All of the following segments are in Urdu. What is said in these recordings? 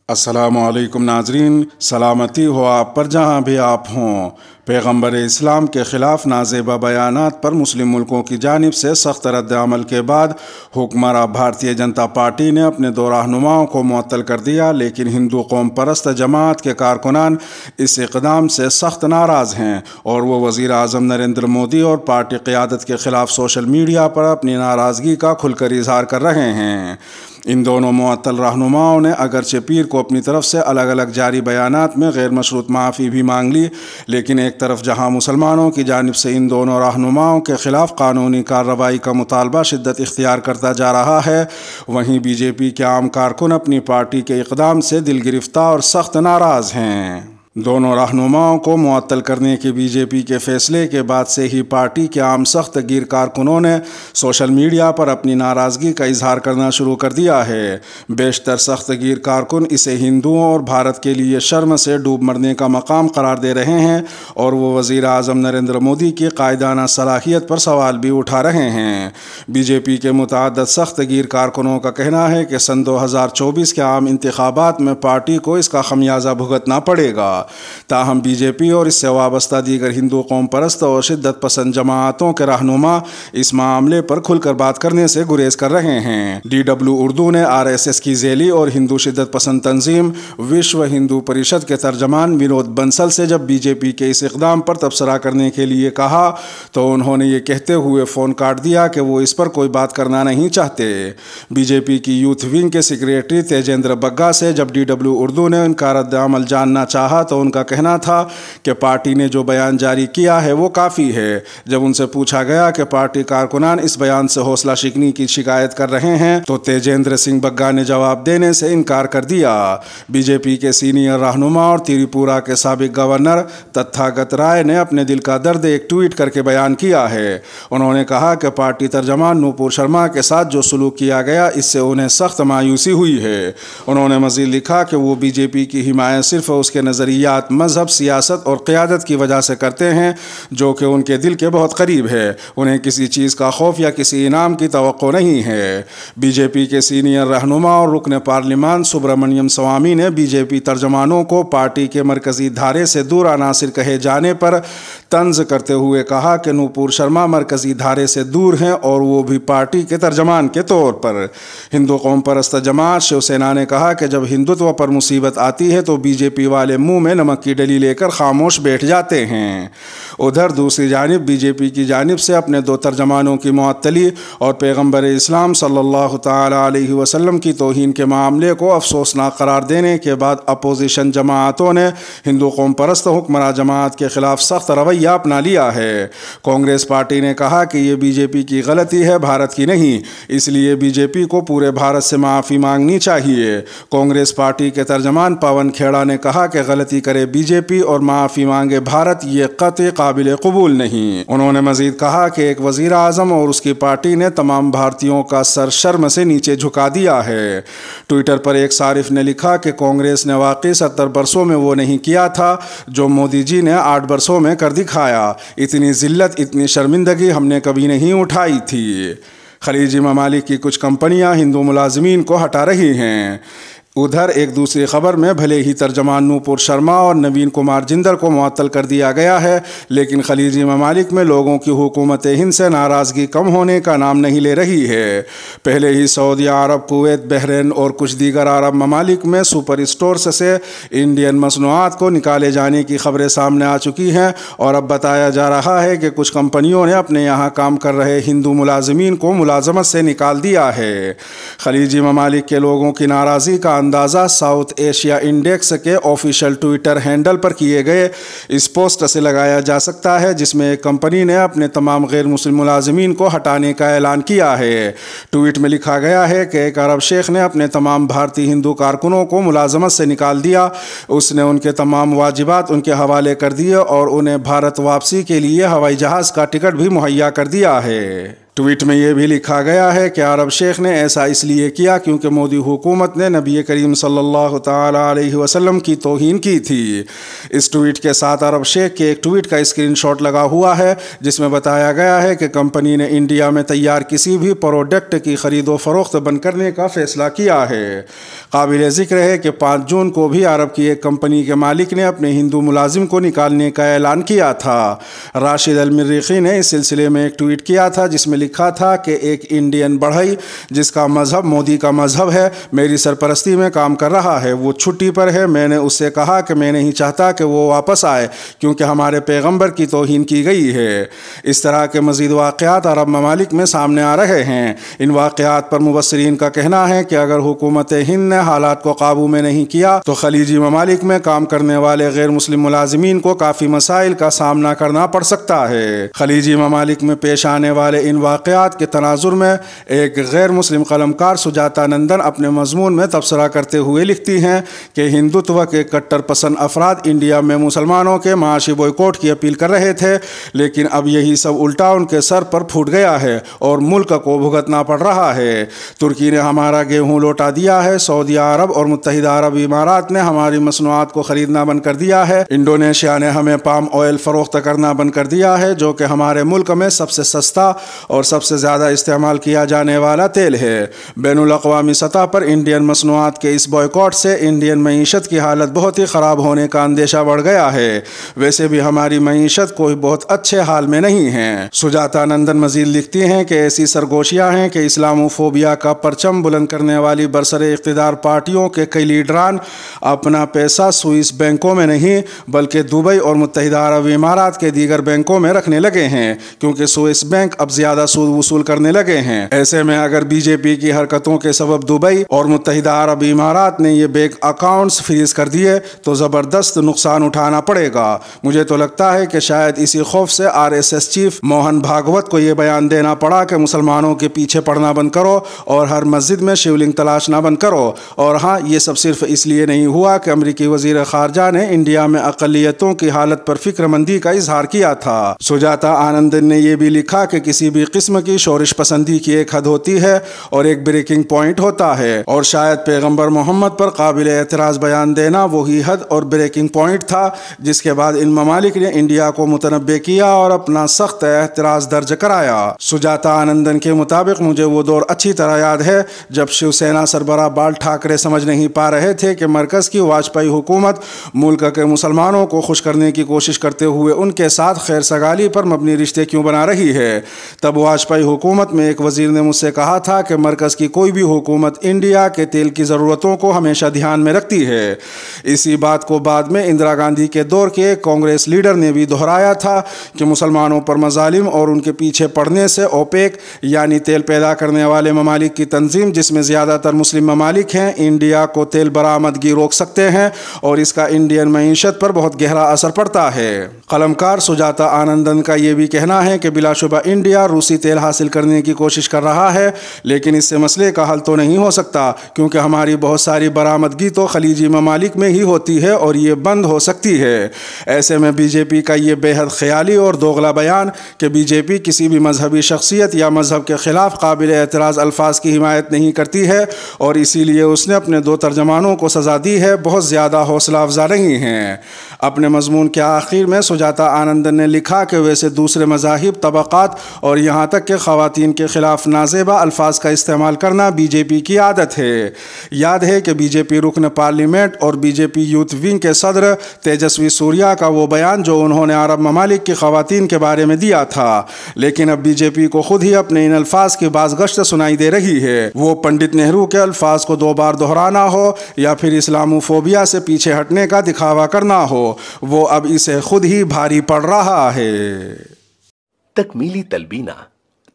السلام علیکم ناظرین، سلامتی ہو آپ پر جہاں بھی آپ ہوں۔ پیغمبر اسلام کے خلاف نازیبا بیانات پر مسلم ملکوں کی جانب سے سخت رد عمل کے بعد حکمراں بھارتیہ جنتا پارٹی نے اپنے دو رہنماؤں کو معطل کر دیا، لیکن ہندو قوم پرست جماعت کے کارکنان اس اقدام سے سخت ناراض ہیں اور وہ وزیر اعظم نریندر مودی اور پارٹی قیادت کے خلاف سوشل میڈیا پر اپنی ناراضگی کا کھل کر اظہار کر رہے ہیں۔ ان دونوں معطل رہنماؤں نے اگرچہ پیر کو اپنی طرف سے الگ الگ جاری بیانات میں غیر مشروط معافی بھی مانگ لی، لیکن ایک طرف جہاں مسلمانوں کی جانب سے ان دونوں رہنماؤں کے خلاف قانونی کارروائی کا مطالبہ شدت اختیار کرتا جا رہا ہے، وہیں بی جے پی کے عام کارکن اپنی پارٹی کے اقدام سے دل گرفتہ اور سخت ناراض ہیں۔ دونوں رہنماؤں کو معطل کرنے کے بی جے پی کے فیصلے کے بعد سے ہی پارٹی کے عام سخت گیر کارکنوں نے سوشل میڈیا پر اپنی ناراضگی کا اظہار کرنا شروع کر دیا ہے۔ بیشتر سخت گیر کارکن اسے ہندوؤں اور بھارت کے لیے شرم سے ڈوب مرنے کا مقام قرار دے رہے ہیں اور وہ وزیر اعظم نریندر مودی کی قائدانہ صلاحیت پر سوال بھی اٹھا رہے ہیں۔ بی جے پی کے متعدد سخت گیر کارکنوں کا کہنا ہے کہ سن 2024 کے عام انتخابات میں پارٹی کو اس کا خمیازہ بھگتنا پڑے گا۔ تاہم بی جے پی اور اس سے وابستہ دیگر ہندو قوم پرست اور شدت پسند جماعتوں کے رہنما اس معاملے پر کھل کر بات کرنے سے گریز کر رہے ہیں۔ ڈی ڈبلیو اردو نے آر ایس ایس کی ذیلی اور ہندو شدت پسند تنظیم وشو ہندو پریشد کے ترجمان ونود بنسل سے جب بی جے پی کے اس اقدام پر تبصرہ کرنے کے لیے کہا تو انہوں نے یہ کہتے ہوئے فون کاٹ دیا کہ وہ اس پر کوئی بات کرنا نہیں چاہتے۔ بی جے پی کی یوتھ ونگ کے سیکریٹری تیجیندر بگا سے جب ڈی ڈبلیو اردو نے ان کا رد عمل جاننا چاہا تو ان کا کہنا تھا کہ پارٹی نے جو بیان جاری کیا ہے وہ کافی ہے۔ جب ان سے پوچھا گیا کہ پارٹی کارکنان اس بیان سے حوصلہ شکنی کی شکایت کر رہے ہیں تو تیجیندر سنگھ بگا نے جواب دینے سے انکار کر دیا۔ بی جے پی کے سینئر رہنما اور تریپورہ کے سابق گورنر تتھاگت رائے نے اپنے دل کا درد ایک ٹویٹ کر کے بیان کیا ہے۔ انہوں نے کہا کہ پارٹی ترجمان نوپور شرما کے ساتھ جو سلوک کیا گیا اس سے انہیں سخت مایوسی ہوئی ہے۔ انہوں نے مزید لکھا کہ وہ بی جے پی کی حمایت صرف اس کے نظریات، مذہب، سیاست اور قیادت کی وجہ سے کرتے ہیں جو کہ ان کے دل کے بہت قریب ہے۔ انہیں کسی چیز کا خوف یا کسی انعام کی توقع نہیں ہے۔ بی جے پی کے سینئر رہنما اور رکن پارلیمان سبرامنیم سوامی نے بی جے پی ترجمانوں کو پارٹی کے مرکزی دھارے سے دور عناصر کہے جانے پر طنز کرتے ہوئے کہا کہ نوپور شرما مرکزی دھارے سے دور ہیں اور وہ بھی پارٹی کے ترجمان کے طور پر۔ ہندو قوم پرست جماعت شیو سینا نے کہا کہ جب ہندوتو پر مصیبت آتی ہے تو بی جے پی والے منہ میں نمک کی ڈلی لے کر خاموش بیٹھ جاتے ہیں۔ ادھر دوسری جانب بی جے پی کی جانب سے اپنے دو ترجمانوں کی معطلی اور پیغمبر اسلام صلی اللہ تعالی علیہ وسلم کی توہین کے معاملے کو افسوسناک قرار دینے کے بعد اپوزیشن جماعتوں نے ہندو قوم پرست حکمراں جماعت کے خلاف سخت رویہ اپنا لیا ہے۔ کانگریس پارٹی نے کہا کہ یہ بی جے پی کی غلطی ہے، بھارت کی نہیں، اس لیے بی جے پی کو پورے بھارت سے معافی مانگنی چاہیے۔ کانگریس پارٹی کے ترجمان پون کھیڑا نے کہا کہ غلطی کرے بی جے پی اور معافی مانگے بھارت، یہ قطعی قابل قبول نہیں۔ انہوں نے مزید کہا کہ ایک وزیر اعظم اور اس کی پارٹی نے تمام بھارتیوں کا سر شرم سے نیچے جھکا دیا ہے۔ ٹویٹر پر ایک صارف نے لکھا کہ کانگریس نے واقعی 70 برسوں میں وہ نہیں کیا تھا جو مودی جی نے 8 برسوں میں کر دکھایا۔ اتنی ذلت، اتنی شرمندگی ہم نے کبھی نہیں اٹھائی تھی۔ خلیجی ممالک کی کچھ کمپنیاں ہندو ملازمین کو ہٹا رہی ہیں۔ ادھر ایک دوسری خبر میں بھلے ہی ترجمان نوپور شرما اور نوین کمار جندر کو معطل کر دیا گیا ہے، لیکن خلیجی ممالک میں لوگوں کی حکومت ہند سے ناراضگی کم ہونے کا نام نہیں لے رہی ہے۔ پہلے ہی سعودیہ عرب، کویت، بحرین اور کچھ دیگر عرب ممالک میں سپر اسٹورز سے انڈین مصنوعات کو نکالے جانے کی خبریں سامنے آ چکی ہیں اور اب بتایا جا رہا ہے کہ کچھ کمپنیوں نے اپنے یہاں کام کر رہے ہندو ملازمین کو ملازمت سے نکال دیا ہے۔ خلیجی ممالک کے لوگوں کی ناراضی کا اندازہ ساؤتھ ایشیا انڈیکس کے آفیشیل ٹویٹر ہینڈل پر کیے گئے اس پوسٹ سے لگایا جا سکتا ہے، جس میں ایک کمپنی نے اپنے تمام غیر مسلم ملازمین کو ہٹانے کا اعلان کیا ہے۔ ٹویٹ میں لکھا گیا ہے کہ ایک عرب شیخ نے اپنے تمام بھارتی ہندو کارکنوں کو ملازمت سے نکال دیا۔ اس نے ان کے تمام واجبات ان کے حوالے کر دیے اور انہیں بھارت واپسی کے لیے ہوائی جہاز کا ٹکٹ بھی مہیا کر دیا ہے۔ ٹویٹ میں یہ بھی لکھا گیا ہے کہ عرب شیخ نے ایسا اس لیے کیا کیونکہ مودی حکومت نے نبی کریم صلی اللہ تعالی علیہ وسلم کی توہین کی تھی۔ اس ٹویٹ کے ساتھ عرب شیخ کے ایک ٹویٹ کا اسکرین شاٹ لگا ہوا ہے جس میں بتایا گیا ہے کہ کمپنی نے انڈیا میں تیار کسی بھی پروڈکٹ کی خرید و فروخت بند کرنے کا فیصلہ کیا ہے۔ قابل ذکر ہے کہ 5 جون کو بھی عرب کی ایک کمپنی کے مالک نے اپنے ہندو ملازم کو نکالنے کا اعلان کیا تھا۔ راشد المریخی نے اس سلسلے میں ایک ٹویٹ کیا تھا جس میں لکھا تھا کہ ایک انڈین بڑھئی جس کا مذہب مودی کا مذہب ہے میری سرپرستی میں کام کر رہا ہے، وہ چھٹی پر ہے۔ میں نے اس سے کہا کہ میں نہیں چاہتا کہ وہ واپس آئے کیونکہ ہمارے پیغمبر کی توہین کی گئی ہے۔ اس طرح کے مزید واقعات عرب ممالک میں سامنے آ رہے ہیں۔ ان واقعات پر مبصرین کا کہنا ہے کہ اگر حکومت ہند نے حالات کو قابو میں نہیں کیا تو خلیجی ممالک میں کام کرنے والے غیر مسلم ملازمین کو کافی مسائل کا سامنا کرنا پڑ سکتا ہے۔ خلیجی ممالک میں پیش آنے والے ان واقعات کے تناظر میں ایک غیر مسلم قلمکار سجاتا نندن اپنے مضمون میں تبصرہ کرتے ہوئے لکھتی ہیں کہ ہندوتو کے کٹر پسند افراد انڈیا میں مسلمانوں کے معاشی بوائکاٹ کی اپیل کر رہے تھے، لیکن اب یہی سب الٹا ان کے سر پر پھوٹ گیا ہے اور ملک کو بھگتنا پڑ رہا ہے۔ ترکی نے ہمارا گیہوں لوٹا دیا ہے، سعودی عرب اور متحدہ عرب امارات نے ہماری مصنوعات کو خریدنا بند کر دیا ہے، انڈونیشیا نے ہمیں پام آئل فروخت کرنا بند کر دیا ہے جو کہ ہمارے ملک میں سب سے سستا اور سب سے زیادہ استعمال کیا جانے والا تیل ہے۔ بین الاقوامی سطح پر انڈین مصنوعات کے اس بوائکاٹ سے انڈین معیشت کی حالت بہت ہی خراب ہونے کا اندیشہ بڑھ گیا ہے۔ ویسے بھی ہماری معیشت کوئی بہت اچھے حال میں نہیں ہے۔ سجاتا نندن مزید لکھتی ہیں کہ ایسی سرگوشیاں ہیں کہ اسلاموفوبیا کا پرچم بلند کرنے والی برسر اقتدار پارٹیوں کے کئی لیڈران اپنا پیسہ سوئس بینکوں میں نہیں بلکہ دبئی اور متحدہ عرب امارات کے دیگر بینکوں میں رکھنے لگے ہیں کیونکہ سوئس بینک اب زیادہ سود وصول کرنے لگے ہیں۔ ایسے میں اگر بی جے پی کی حرکتوں کے سبب دبئی اور متحدہ عرب امارات نے یہ بینک اکاؤنٹس فریز کر دیے تو زبردست نقصان اٹھانا پڑے گا۔ مجھے تو لگتا ہے کہ شاید اسی خوف سے RSS چیف موہن بھاگوت کو یہ بیان دینا پڑا کہ مسلمانوں کے پیچھے پڑنا بند کرو اور ہر مسجد میں شیولنگ تلاشنا بند کرو۔ اور ہاں، یہ سب صرف اس لیے نہیں ہوا کہ امریکی وزیر خارجہ نے انڈیا میں اقلیتوں کی حالت پر فکر مندی کا اظہار کیا تھا۔ سجاتا آنندن نے یہ بھی لکھا کہ کسی بھی قسم کی شورش پسندی کی ایک حد ہوتی ہے اور ایک بریکنگ پوائنٹ ہوتا ہے، اور شاید پیغمبر محمد پر قابل اعتراض بیان دینا وہی حد اور بریکنگ پوائنٹ تھا جس کے بعد ان ممالک نے انڈیا کو متنبع کیا اور اپنا سخت اعتراض درج کرایا۔ سجاتا آنندن کے مطابق مجھے وہ دور اچھی طرح یاد ہے جب شیو سینا سربراہ بال ٹھاکرے سمجھ نہیں پا رہے تھے کہ مرکز کی واجپئی حکومت ملک کے مسلمانوں کو خوش کرنے کی کوشش کرتے ہوئے ان کے ساتھ خیر سگالی پر مبنی رشتے کیوں بنا رہی ہے۔ تب واجپئی حکومت میں ایک وزیر نے مجھ سے کہا تھا کہ مرکز کی کوئی بھی حکومت انڈیا کے تیل کی ضرورتوں کو ہمیشہ دھیان میں رکھتی ہے۔ اسی بات کو بعد میں اندرا گاندھی کے دور کے کانگریس لیڈر نے بھی دہرایا تھا کہ مسلمانوں پر مظالم اور ان کے پیچھے پڑنے سے اوپیک یعنی تیل پیدا کرنے والے ممالک کی تنظیم جس میں زیادہ تر مسلم ممالک ہیں انڈیا کو تیل برآمدگی روک سکتے ہیں اور اس کا انڈین معیشت پر بہت گہرا اثر پڑتا ہے۔ قلمکار سجاتا آنندن کا یہ بھی کہنا ہے کہ بلا شبہ انڈیا روسی تیل حاصل کرنے کی کوشش کر رہا ہے لیکن اس سے مسئلے کا حل تو نہیں ہو سکتا کیونکہ ہماری بہت ساری برآمدگی تو خلیجی ممالک میں ہی ہوتی ہے اور یہ بند ہو سکتی ہے۔ ایسے میں بی جے پی کا یہ بے حد خیالی اور دوغلا بیان کہ بی جے پی کسی بھی مذہبی شخصیت یا مذہب کے خلاف قابل اعتراض الفاظ کی حمایت نہیں کرتی ہے اور اسی لیے اس نے اپنے 2 ترجمانوں کو سزا دی ہے، بہت زیادہ حوصلہ افزا نہیں ہیں۔ اپنے مضمون کے آخر میں سجاتا آنندن نے لکھا کہ ویسے دوسرے مذاہب، طبقات اور یہاں تک کہ خواتین کے خلاف نازیبا الفاظ کا استعمال کرنا بی جے پی کی عادت ہے۔ یاد ہے کہ بی جے پی رکن پارلیمنٹ اور بی جے پی یوتھ ونگ کے صدر تیجسوی سوریا کا وہ بیان جو انہوں نے عرب ممالک کی خواتین کے بارے میں دیا تھا، لیکن اب بی جے پی کو خود ہی اپنے ان الفاظ کی بازگشت سنائی دے رہی ہے۔ وہ پنڈت نہرو کے الفاظ کو 2 بار دہرانا ہو یا پھر اسلاموفوبیا سے پیچھے ہٹنے کا دکھاوا کرنا ہو، وہ اب اسے خود ہی بھاری پڑ رہا ہے۔ تکمیلی تلبینہ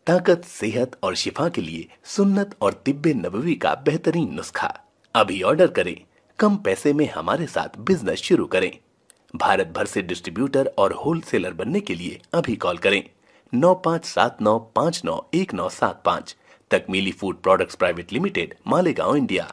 طاقت، صحت اور شفا کے لیے سنت اور طب نبوی کا بہترین نسخہ۔ ابھی آرڈر کریں، کم پیسے میں ہمارے ساتھ بزنس شروع کریں۔ بھارت بھر سے ڈسٹریبیوٹر اور ہول سیلر بننے کے لیے ابھی کال کریں 9579591975۔ Takmeeli food products private limited, Malegaon, India.